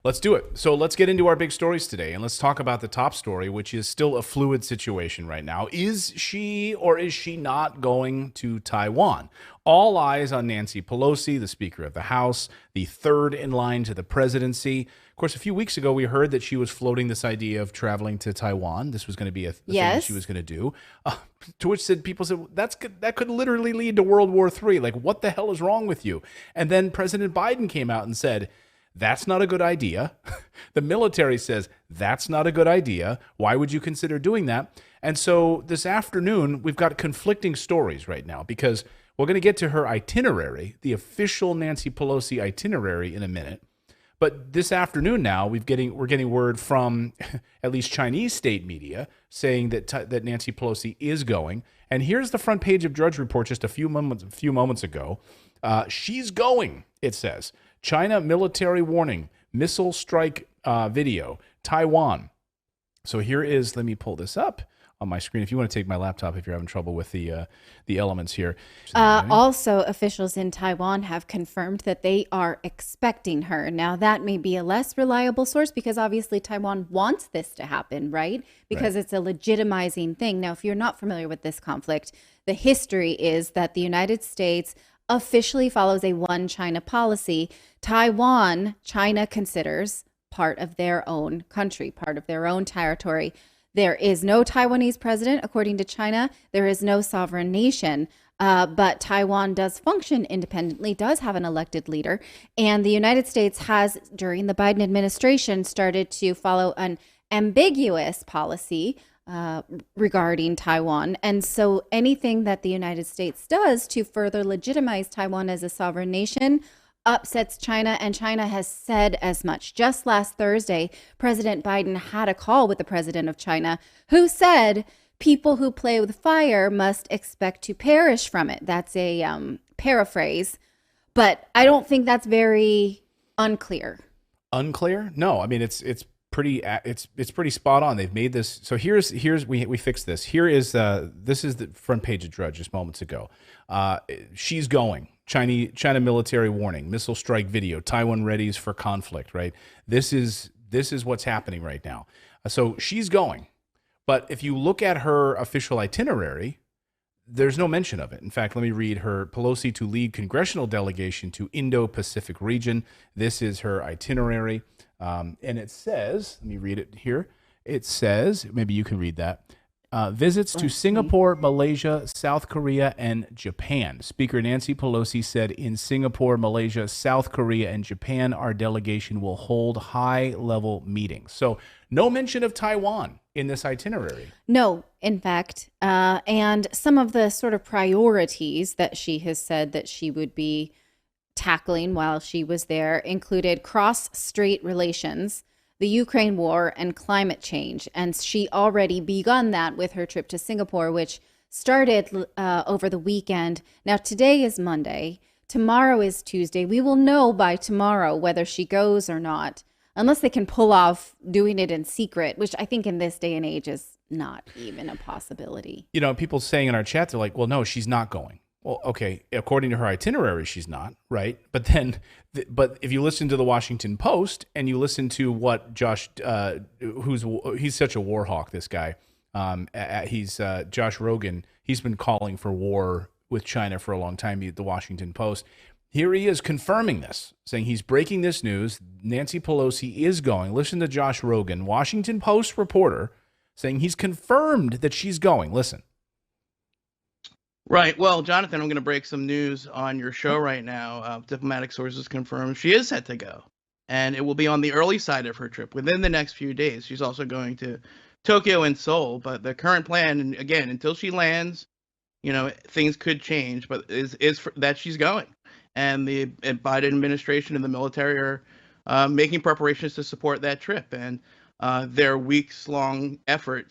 Let's do it. So let's get into our big stories today, and let's talk about the top story, which is still a fluid situation right now. Is she or is she not going to Taiwan? All eyes on Nancy Pelosi, the Speaker of the House, the third in line to the presidency. Of course, a few weeks ago, we heard that she was floating this idea of traveling to Taiwan. This was going to be a thing that she was Yes. going to do. To which people said, that could literally lead to World War III. Like, what the hell is wrong with you? And then President Biden came out and said, that's not a good idea. The military says that's not a good idea. Why would you consider doing that? And so this afternoon, we've got conflicting stories right now because we're going to get to her itinerary, the official Nancy Pelosi itinerary in a minute. But this afternoon now, we're getting word from at least Chinese state media saying that Nancy Pelosi is going. And here's the front page of Drudge Report just a few moments ago. She's going, it says. China military warning, missile strike video, Taiwan. So here is, let me pull this up on my screen. If you want to take my laptop, if you're having trouble with the elements here. Also, officials in Taiwan have confirmed that they are expecting her. Now, that may be a less reliable source because obviously Taiwan wants this to happen, right? Because it's a legitimizing thing. Now, if you're not familiar with this conflict, the history is that the United States officially follows a one China policy. Taiwan, China considers part of their own country, part of their own territory. There is no Taiwanese president, according to China. There is no sovereign nation. But Taiwan does function independently, does have an elected leader. And the United States has, during the Biden administration, started to follow an ambiguous policy regarding Taiwan. And so anything that the United States does to further legitimize Taiwan as a sovereign nation upsets China, and China has said as much. Just last Thursday, President Biden had a call with the president of China who said people who play with fire must expect to perish from it. That's a paraphrase, but I don't think that's very unclear. Unclear? No, I mean it's pretty spot on. They've made this. So here's we fixed this. This is the front page of Drudge just moments ago. She's going. China military warning, missile strike video, Taiwan readies for conflict, right? This is what's happening right now. So she's going. But if you look at her official itinerary, there's no mention of it. In fact, let me read her. Pelosi to lead congressional delegation to Indo-Pacific region. This is her itinerary. And it says, let me read it here. It says, maybe you can read that. Visits to Singapore, Malaysia, South Korea, and Japan. Speaker Nancy Pelosi said in Singapore, Malaysia, South Korea, and Japan, our delegation will hold high-level meetings. So no mention of Taiwan in this itinerary. No, in fact, and some of the sort of priorities that she has said that she would be tackling while she was there included cross-strait relations, the Ukraine war, and climate change. And she already begun that with her trip to Singapore, which started over the weekend. Now, today is Monday. Tomorrow is Tuesday. We will know by tomorrow whether she goes or not, unless they can pull off doing it in secret, which I think in this day and age is not even a possibility. You know, people saying in our chat, they're like, well, no, she's not going. Well, okay, according to her itinerary, she's not, right? But then, but if you listen to the Washington Post and you listen to what Josh, he's such a war hawk, this guy. He's Josh Rogan. He's been calling for war with China for a long time. The Washington Post. Here he is confirming this, saying he's breaking this news. Nancy Pelosi is going. Listen to Josh Rogan, Washington Post reporter, saying he's confirmed that she's going. Listen. Right. Well, Jonathan, I'm going to break some news on your show right now. Diplomatic sources confirm she is set to go, and it will be on the early side of her trip within the next few days. She's also going to Tokyo and Seoul, but the current plan, and again, until she lands, you know, things could change, but that she's going. And the Biden administration and the military are making preparations to support that trip. And their several weeks long effort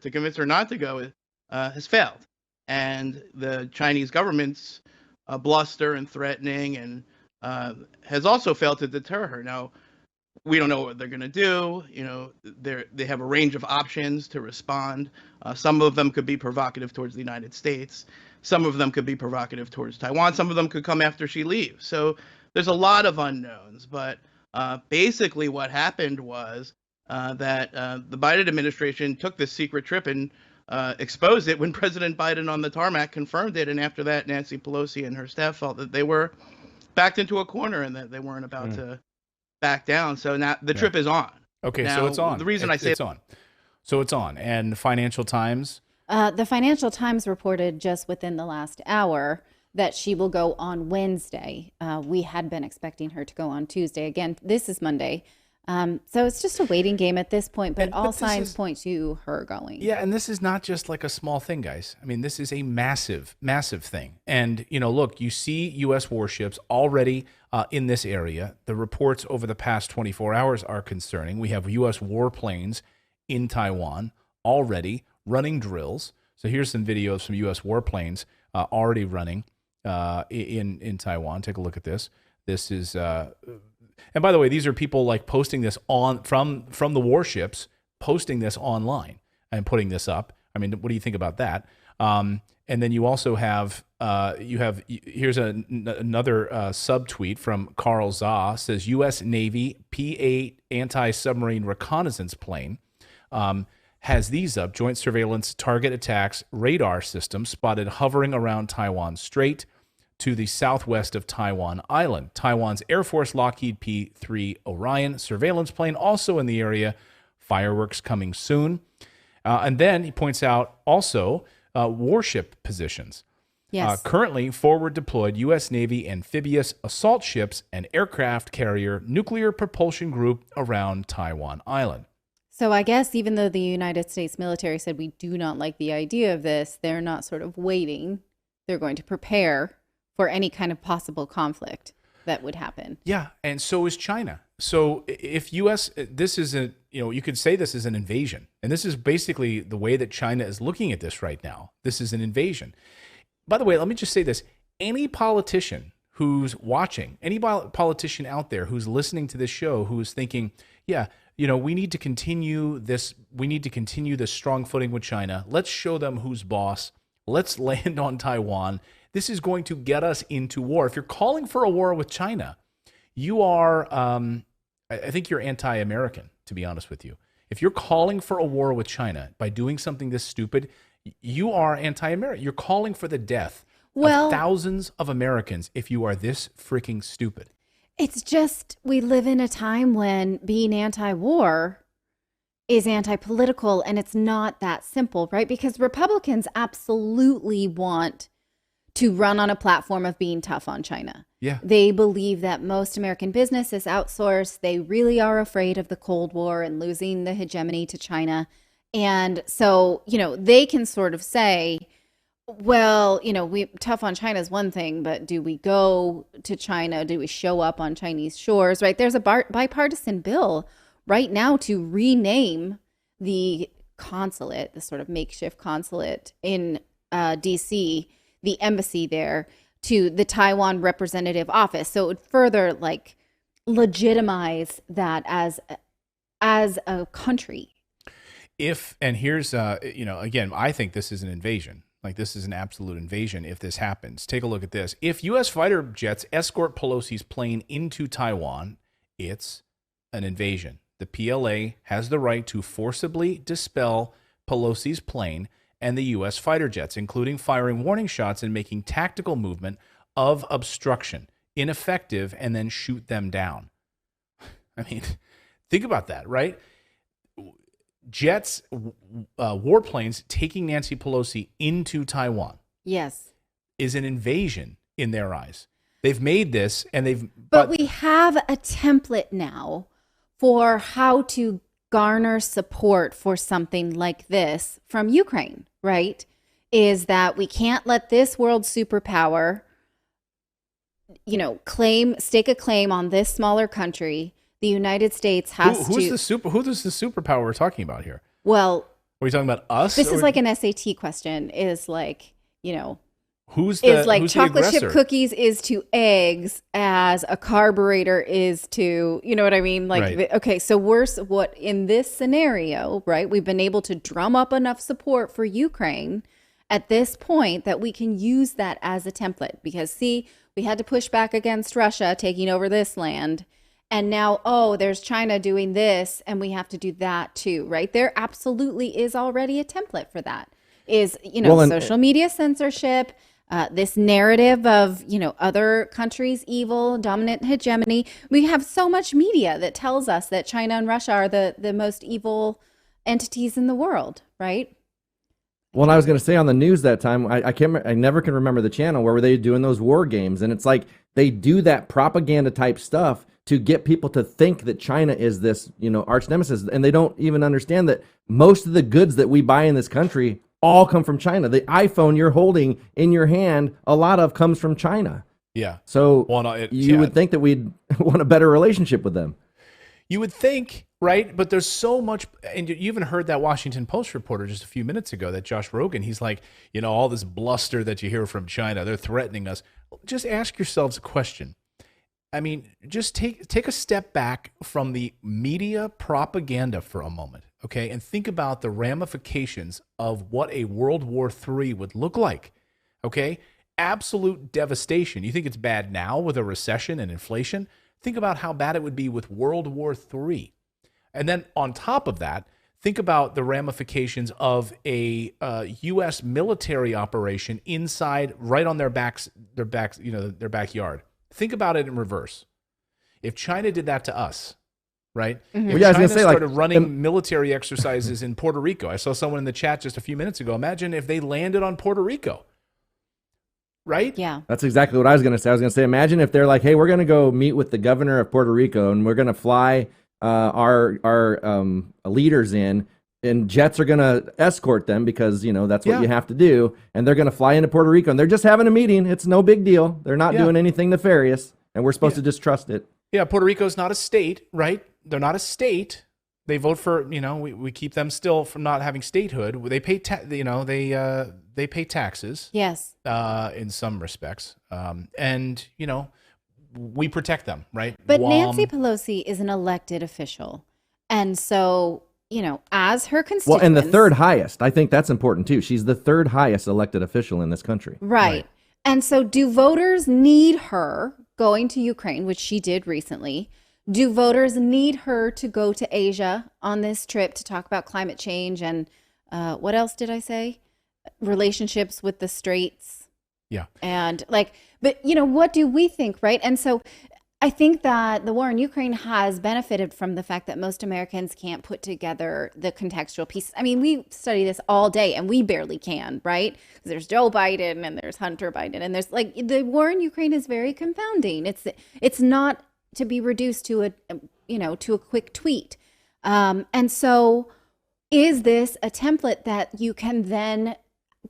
to convince her not to go has failed. And the Chinese government's bluster and threatening and has also failed to deter her. Now, we don't know what they're going to do. You know, they have a range of options to respond. Some of them could be provocative towards the United States. Some of them could be provocative towards Taiwan. Some of them could come after she leaves. So there's a lot of unknowns. But Basically, what happened was that the Biden administration took this secret trip and exposed it when President Biden on the tarmac confirmed it. And after that, Nancy Pelosi and her staff felt that they were backed into a corner and that they weren't about to back down. So now the trip is on. Okay, now, so it's on. The reason I say it's on. So it's on. And Financial Times? The Financial Times reported just within the last hour that she will go on Wednesday. We had been expecting her to go on Tuesday. Again, this is Monday. So it's just a waiting game at this point, but all signs point to her going. Yeah, and this is not just like a small thing, guys. I mean, this is a massive, massive thing. And, look, you see U.S. warships already in this area. The reports over the past 24 hours are concerning. We have U.S. warplanes in Taiwan already running drills. So here's some video of some U.S. warplanes already running in Taiwan. Take a look at this. This is, and by the way, these are people like posting this on from the warships, posting this online and putting this up. I mean, what do you think about that? And then you also have here's another subtweet from Carl Zah, says U.S. Navy P-8 anti-submarine reconnaissance plane has these up: joint surveillance target attacks radar system spotted hovering around Taiwan Strait to the southwest of Taiwan Island. Taiwan's Air Force Lockheed P-3 Orion surveillance plane also in the area. Fireworks coming soon. And then he points out also warship positions. Yes. Currently forward deployed U.S. Navy amphibious assault ships and aircraft carrier nuclear propulsion group around Taiwan Island. So I guess even though the United States military said we do not like the idea of this, they're not sort of waiting. They're going to prepare for any kind of possible conflict that would happen. Yeah, and so is China. So if U.S., this is you could say this is an invasion. And this is basically the way that China is looking at this right now. This is an invasion. By the way, let me just say this. Any politician who's watching, any politician out there who's listening to this show, who's thinking, yeah, we need to continue this strong footing with China. Let's show them who's boss. Let's land on Taiwan. This is going to get us into war. If you're calling for a war with China, you are, I think you're anti-American, to be honest with you. If you're calling for a war with China by doing something this stupid, you are anti-American. You're calling for the death of thousands of Americans if you are this freaking stupid. It's just, we live in a time when being anti-war is anti-political, and it's not that simple, right? Because Republicans absolutely want to run on a platform of being tough on China. Yeah. They believe that most American business is outsourced. They really are afraid of the Cold War and losing the hegemony to China. And so, they can sort of say, well, we tough on China is one thing, but do we go to China? Do we show up on Chinese shores, right? There's a bipartisan bill right now to rename the consulate, the sort of makeshift consulate in D.C., the embassy there, to the Taiwan Representative Office. So it would further legitimize that as a country. And here's, again, I think this is an invasion. This is an absolute invasion if this happens. Take a look at this. If U.S. fighter jets escort Pelosi's plane into Taiwan, it's an invasion. The PLA has the right to forcibly dispel Pelosi's plane and the U.S. fighter jets, including firing warning shots and making tactical movement of obstruction ineffective and then shoot them down. I mean, think about that, right? Jets, warplanes taking Nancy Pelosi into Taiwan. Yes. Is an invasion in their eyes. They've made this and But we have a template now for how to garner support for something like this from Ukraine, right? Is that we can't let this world superpower, stake a claim on this smaller country. The United States has who's the superpower we're talking about here? Well, are we talking about us? This is like an SAT question. Is who's chocolate chip cookies is to eggs as a carburetor is to, you know what I mean? Right. Okay, so what in this scenario, right? We've been able to drum up enough support for Ukraine at this point that we can use that as a template because we had to push back against Russia taking over this land. And now, oh, there's China doing this and we have to do that too, right? There absolutely is already a template for that. Is, social media censorship, this narrative of, other countries' evil, dominant hegemony. We have so much media that tells us that China and Russia are the most evil entities in the world, right? Well, I was going to say on the news that time, I never can remember the channel where were they doing those war games, and it's like they do that propaganda type stuff to get people to think that China is this, arch nemesis, and they don't even understand that most of the goods that we buy in this country all come from China. The iPhone you're holding in your hand, a lot of comes from China. Yeah. So you would think that we'd want a better relationship with them. You would think, right? But there's so much, and you even heard that Washington Post reporter just a few minutes ago, that Josh Rogan, he's like, all this bluster that you hear from China, they're threatening us. Just ask yourselves a question. I mean, just take a step back from the media propaganda for a moment, okay? And think about the ramifications of what a World War III would look like, okay? Absolute devastation. You think it's bad now with a recession and inflation? Think about how bad it would be with World War III. And then on top of that, think about the ramifications of a U.S. military operation inside, right on their backyard. Think about it in reverse. If China did that to us, right? Mm-hmm. If China started running military exercises in Puerto Rico. I saw someone in the chat just a few minutes ago. Imagine if they landed on Puerto Rico. Right? Yeah. That's exactly what I was going to say. I was going to say, imagine if they're like, hey, we're going to go meet with the governor of Puerto Rico and we're going to fly our leaders in, and jets are going to escort them because, that's what you have to do. And they're going to fly into Puerto Rico and they're just having a meeting. It's no big deal. They're not doing anything nefarious, and we're supposed to just trust it. Yeah. Puerto Rico's not a state, right? They're not a state. They vote for, we keep them still from not having statehood. They pay, they pay taxes. Yes. In some respects. And, we protect them, right? But Nancy Pelosi is an elected official. And so, as her constituents. Well, and the third highest. I think that's important too. She's the third highest elected official in this country. Right. And so do voters need her going to Ukraine, which she did recently? Do voters need her to go to Asia on this trip to talk about climate change and what else did I say? Relationships with the straits. Yeah. And but what do we think, right? And so I think that the war in Ukraine has benefited from the fact that most Americans can't put together the contextual pieces. I mean, we study this all day and we barely can, right? Because there's Joe Biden and there's Hunter Biden and there's the war in Ukraine is very confounding. It's not to be reduced to a quick tweet. And so is this a template that you can then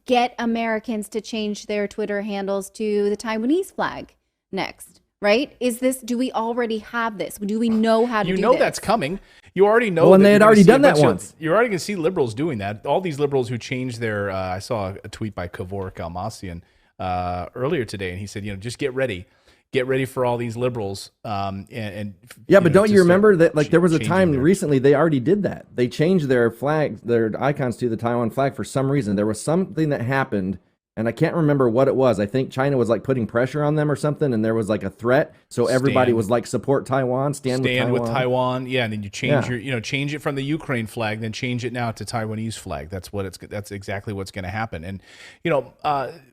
get Americans to change their Twitter handles to the Taiwanese flag next, right? Do we already have this? Do we know how to do this? That's coming. You already know. Well, and they had already done that once. You're already going to see liberals doing that. All these liberals who changed their, I saw a tweet by Kevork Almasian earlier today, and he said, just get ready. Get ready for all these liberals. But don't you remember that there was a time recently they already did that. They changed their flag, their icons to the Taiwan flag for some reason. There was something that happened, and I can't remember what it was. I think China was putting pressure on them or something, and there was a threat. So everybody was support Taiwan, stand with Taiwan. Yeah, and then you change change it from the Ukraine flag, then change it now to Taiwanese flag. That's exactly what's going to happen. And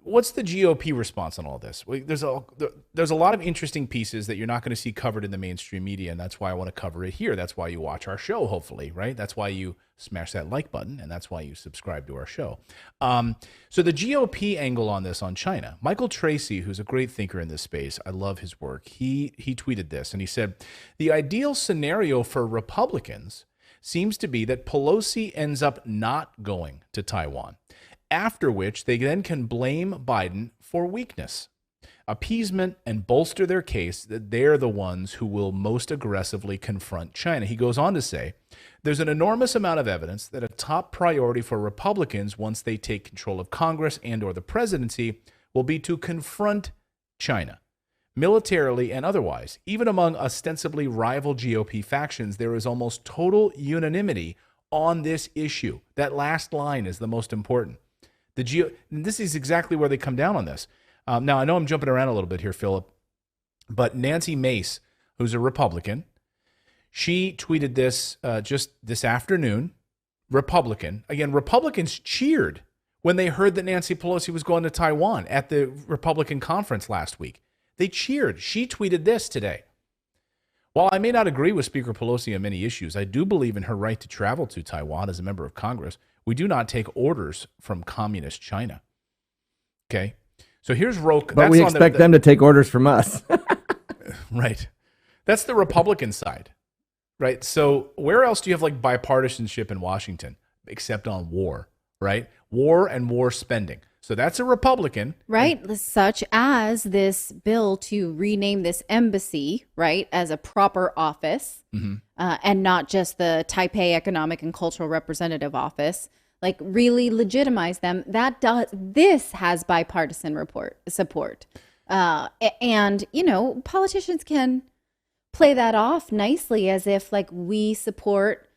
what's the GOP response on all this? There's a lot of interesting pieces that you're not going to see covered in the mainstream media, and that's why I want to cover it here. That's why you watch our show, hopefully, right? That's why you smash that like button, and that's why you subscribe to our show. So the GOP angle on this, on China, Michael Tracy, who's a great thinker in this space, I love his work. He tweeted this, and he said, the ideal scenario for Republicans seems to be that Pelosi ends up not going to Taiwan, after which they then can blame Biden for weakness, appeasement, and bolster their case that they're the ones who will most aggressively confront China. He goes on to say, there's an enormous amount of evidence that a top priority for Republicans once they take control of Congress and or the presidency will be to confront China, militarily and otherwise. Even among ostensibly rival GOP factions, there is almost total unanimity on this issue. That last line is the most important. This is exactly where they come down on this. Now, I know I'm jumping around a little bit here, Philip, but Nancy Mace, who's a Republican, She tweeted this just this afternoon. Republican. Again, Republicans cheered when they heard that Nancy Pelosi was going to Taiwan at the Republican conference last week. They cheered. She tweeted this today. While I may not agree with Speaker Pelosi on many issues, I do believe in her right to travel to Taiwan as a member of Congress. We do not take orders from communist China. Okay? So here's Roke. But we expect them to take orders from us. Right. That's the Republican side. Right? So where else do you have like bipartisanship in Washington except on war, right? War and war spending. So that's a Republican. Right. Such as this bill to rename this embassy, right, as a proper office and not just the Taipei Economic and Cultural Representative Office. Like really legitimize them. This has bipartisan support. And, you know, politicians can play that off nicely as if like we support,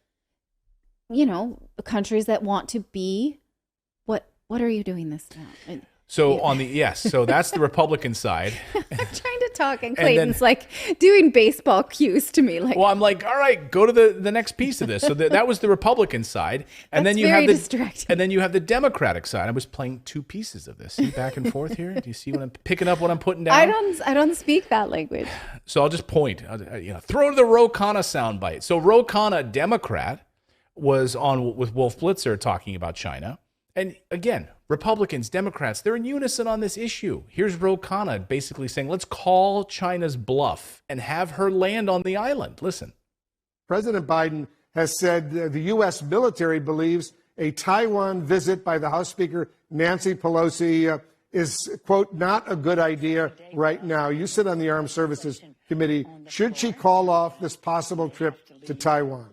you know, countries that want to be what are you doing this now? So so that's the Republican side. I'm trying to talk and Clayton's like doing baseball cues to me. Like, well, I'm like, all right, go to the next piece of this. So that was the Republican side, and then you have the Democratic side. I was playing two pieces of this. See back and forth here. Do you see what I'm picking up? What I'm putting down? I don't speak that language. So I'll just point. Throw to the Ro Khanna soundbite. So Ro Khanna, Democrat, was on with Wolf Blitzer talking about China. And again, Republicans, Democrats, they're in unison on this issue. Here's Ro Khanna basically saying, let's call China's bluff and have her land on the island. Listen. President Biden has said the U.S. military believes a Taiwan visit by the House Speaker Nancy Pelosi is, quote, not a good idea right now. You sit on the Armed Services Committee. Should she call off this possible trip to Taiwan?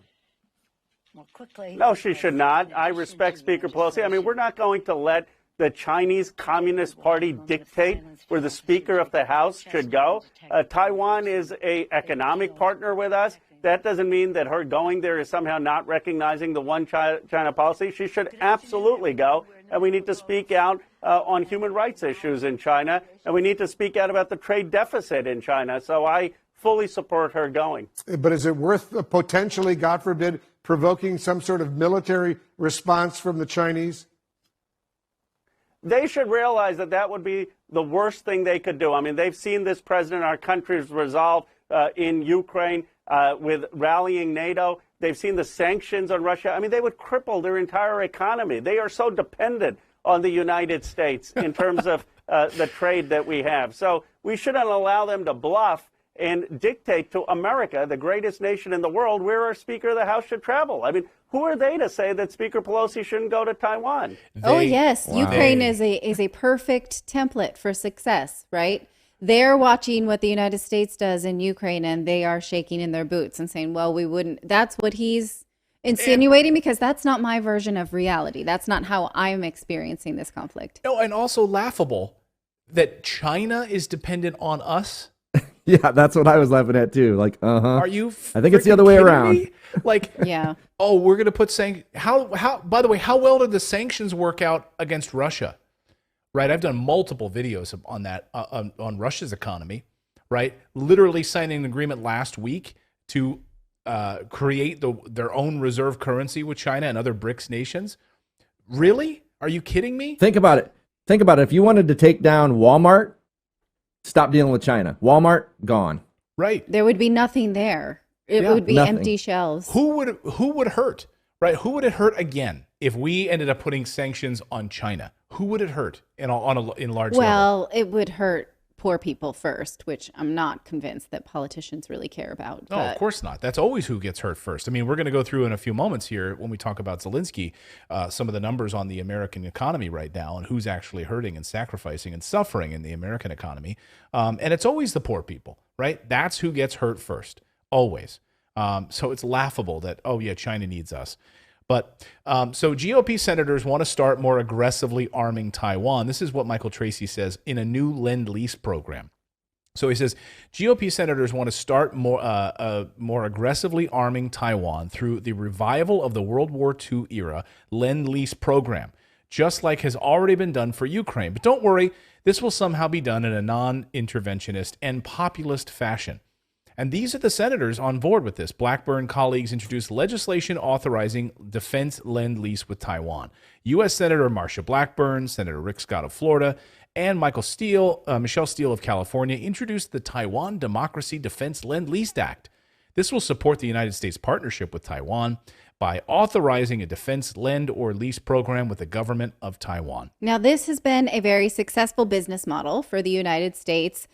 No, she should not. I respect Speaker Pelosi. I mean, we're not going to let the Chinese Communist Party dictate where the Speaker of the House should go. Taiwan is an economic partner with us. That doesn't mean that her going there is somehow not recognizing the one China policy. She should absolutely go. And we need to speak out on human rights issues in China. And we need to speak out about the trade deficit in China. So I fully support her going. But is it worth potentially, God forbid, provoking some sort of military response from the Chinese? They should realize that that would be the worst thing they could do. I mean, they've seen this president, our country's resolve in Ukraine with rallying NATO. They've seen the sanctions on Russia. I mean, they would cripple their entire economy. They are so dependent on the United States in terms of the trade that we have. So we shouldn't allow them to bluff and dictate to America, the greatest nation in the world, where our Speaker of the House should travel. I mean, who are they to say that Speaker Pelosi shouldn't go to Taiwan? Yes. Wow. Ukraine is a perfect template for success, right? They're watching what the United States does in Ukraine, and they are shaking in their boots and saying, well, we wouldn't. That's what he's insinuating, because that's not my version of reality. That's not how I'm experiencing this conflict. No, and also laughable that China is dependent on us. Yeah, that's what I was laughing at too. Like, Are you? I think it's the other way around. Me? Like, yeah. Oh, we're gonna put how? By the way, how well did the sanctions work out against Russia? Right, I've done multiple videos on that on Russia's economy. Right, literally signing an agreement last week to create their own reserve currency with China and other BRICS nations. Really? Are you kidding me? Think about it. If you wanted to take down Walmart, stop dealing with China. Walmart, gone. Right. There would be nothing there. It would be nothing. Empty shelves. Who would hurt? Right? Who would it hurt again if we ended up putting sanctions on China? Who would it hurt in large level? Well, it would hurt poor people first, which I'm not convinced that politicians really care about. No, of course not. That's always who gets hurt first. I mean, we're going to go through in a few moments here when we talk about Zelensky, some of the numbers on the American economy right now and who's actually hurting and sacrificing and suffering in the American economy. And it's always the poor people, right? That's who gets hurt first, always. So it's laughable that, oh yeah, China needs us. But so GOP senators want to start more aggressively arming Taiwan. This is what Michael Tracy says in a new Lend-lease program. So he says GOP senators want to start more aggressively arming Taiwan through the revival of the World War II era Lend-lease program, just like has already been done for Ukraine. But don't worry, this will somehow be done in a non-interventionist and populist fashion. And these are the senators on board with this. Blackburn colleagues introduced legislation authorizing defense lend-lease with Taiwan. U.S. Senator Marsha Blackburn, Senator Rick Scott of Florida, and Michelle Steele of California introduced the Taiwan Democracy Defense Lend-Lease Act. This will support the United States partnership with Taiwan by authorizing a defense lend or lease program with the government of Taiwan. Now, this has been a very successful business model for the United States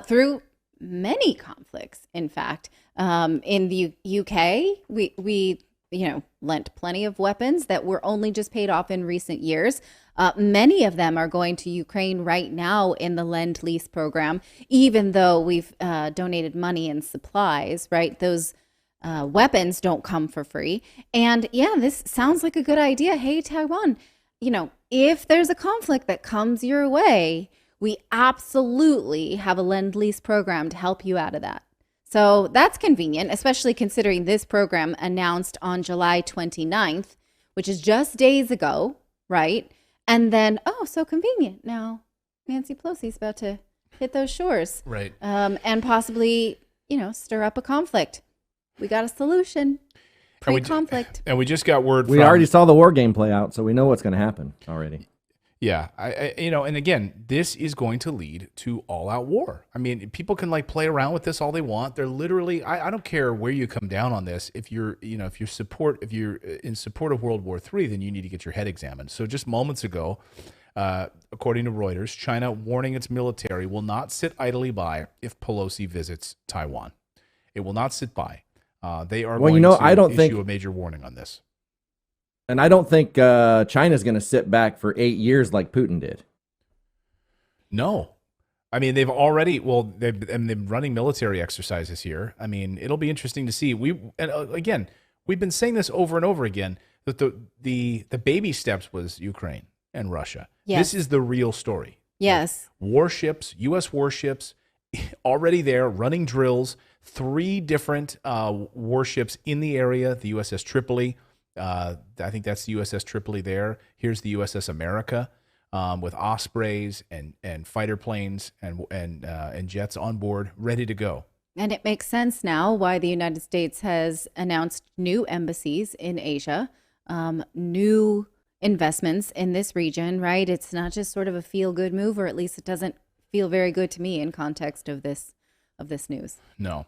through many conflicts. In fact, in the UK, we lent plenty of weapons that were only just paid off in recent years. Many of them are going to Ukraine right now in the Lend-Lease program, even though we've donated money and supplies, right? Those weapons don't come for free. And yeah, this sounds like a good idea. Hey, Taiwan, if there's a conflict that comes your way, we absolutely have a Lend-Lease program to help you out of that. So that's convenient, especially considering this program announced on July 29th, which is just days ago, right? And then, so convenient. Now, Nancy Pelosi's about to hit those shores. Right. And possibly, stir up a conflict. We got a solution. Pre-conflict. And we just got word We already saw the war game play out, so we know what's going to happen already. Yeah, and again, this is going to lead to all-out war. I mean, people can play around with this all they want. They're literally, I don't care where you come down on this. If you're in support of World War III, then you need to get your head examined. So just moments ago, according to Reuters, China warning its military will not sit idly by if Pelosi visits Taiwan. It will not sit by. They are going to issue a major warning on this. And I don't think China's going to sit back for 8 years like Putin did. No. I mean, they've been running military exercises here. I mean, it'll be interesting to see. We've been saying this over and over again, that the baby steps was Ukraine and Russia. Yes. This is the real story. Yes. Warships, U.S. warships, already there, running drills, 3 different warships in the area, the USS Tripoli. I think that's the USS Tripoli there. Here's the USS America with Ospreys and fighter planes and jets on board, ready to go. And it makes sense now why the United States has announced new embassies in Asia, new investments in this region, right? It's not just sort of a feel-good move, or at least it doesn't feel very good to me in context of this news. No.